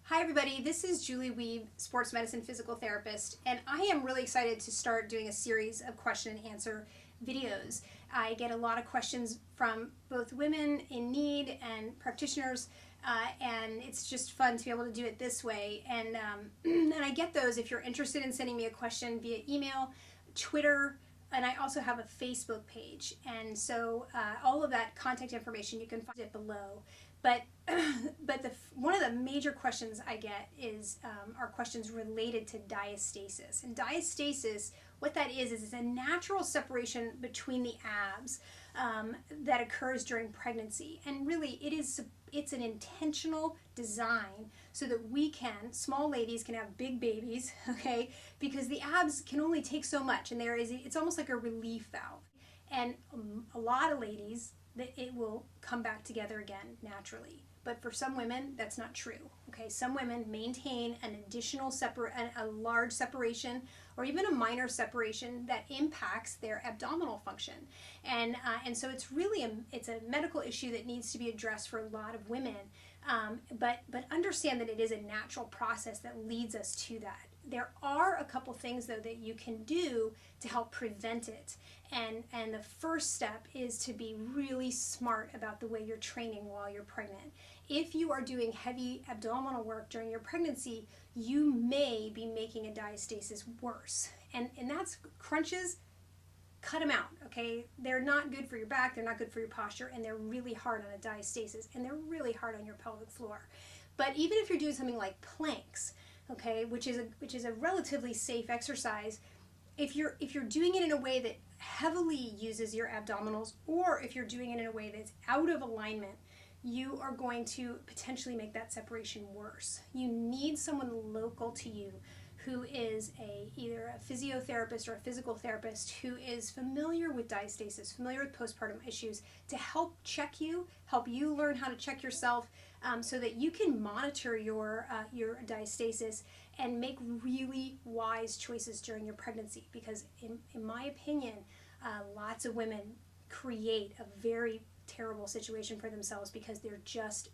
Hi everybody, this is Julie Weeb, sports medicine physical therapist, and I am really excited to start doing a series of question and answer videos. I get a lot of questions from both women in need and practitioners, and it's just fun to be able to do it this way. And I get those if you're interested in sending me a question via email, Twitter, and I also have a Facebook page. And so all of that contact information you can find it below. But one of the major questions I get are questions related to diastasis. And diastasis, what that is it's a natural separation between the abs that occurs during pregnancy. And really, it's an intentional design so that small ladies can have big babies, okay? Because the abs can only take so much, and it's almost like a relief valve. And a lot of ladies, that it will come back together again naturally. But for some women, that's not true. Okay, some women maintain an additional a large separation or even a minor separation that impacts their abdominal function. And so it's really it's a medical issue that needs to be addressed for a lot of women. But understand that it is a natural process that leads us to that. There are a couple things though that you can do to help prevent it. And the first step is to be really smart about the way you're training while you're pregnant. If you are doing heavy abdominal work during your pregnancy, you may be making a diastasis worse. And that's crunches. Cut them out, okay? They're not good for your back, they're not good for your posture, and they're really hard on a diastasis, and they're really hard on your pelvic floor. But even if you're doing something like planks, okay, which is a relatively safe exercise, if you're doing it in a way that heavily uses your abdominals, or if you're doing it in a way that's out of alignment, you are going to potentially make that separation worse. You need someone local to you who is either a physiotherapist or a physical therapist who is familiar with diastasis, familiar with postpartum issues, to help check you, help you learn how to check yourself, so that you can monitor your diastasis and make really wise choices during your pregnancy. Because in my opinion, lots of women create a very terrible situation for themselves because they're just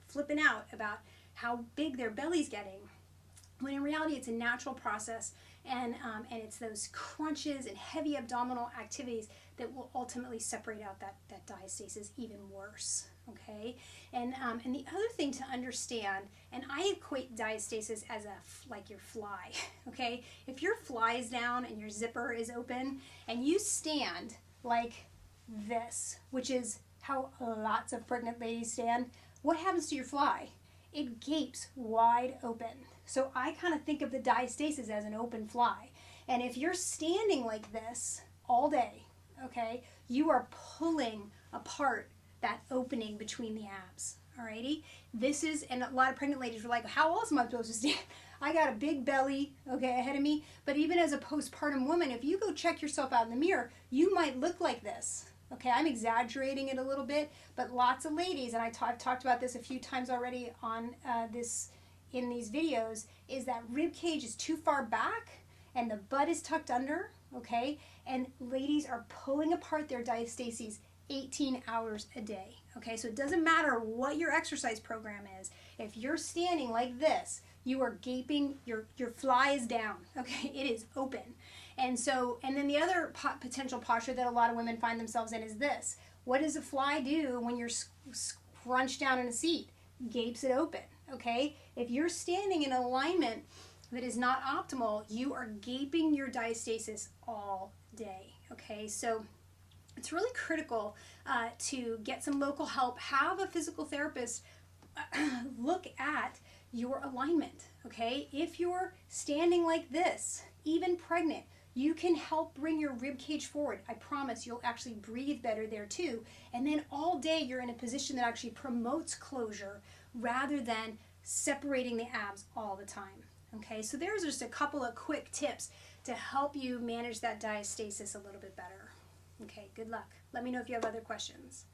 flipping out about how big their belly's getting, when in reality it's a natural process, and it's those crunches and heavy abdominal activities that will ultimately separate out that diastasis even worse, okay? And the other thing to understand, and I equate diastasis as like your fly, okay? If your fly is down and your zipper is open and you stand like this, which is how lots of pregnant ladies stand, what happens to your fly? It gapes wide open. So I kind of think of the diastasis as an open fly. And if you're standing like this all day, okay, you are pulling apart that opening between the abs, alrighty? And a lot of pregnant ladies were like, how else am I supposed to stand? I got a big belly, okay, ahead of me. But even as a postpartum woman, if you go check yourself out in the mirror, you might look like this. Okay, I'm exaggerating it a little bit, but lots of ladies, and I've talked about this a few times already on in these videos, is that rib cage is too far back and the butt is tucked under, okay? And ladies are pulling apart their diastases 18 hours a day, okay? So it doesn't matter what your exercise program is. If you're standing like this, you are gaping, your fly is down, okay? It is open. And then the other potential posture that a lot of women find themselves in is this. What does a fly do when you're scrunched down in a seat? Gapes it open, okay? If you're standing in alignment that is not optimal, you are gaping your diastasis all day, okay? So it's really critical to get some local help. Have a physical therapist look at your alignment, okay? If you're standing like this, even pregnant, you can help bring your rib cage forward. I promise you'll actually breathe better there too. And then all day you're in a position that actually promotes closure rather than separating the abs all the time. Okay, so there's just a couple of quick tips to help you manage that diastasis a little bit better. Okay, good luck. Let me know if you have other questions.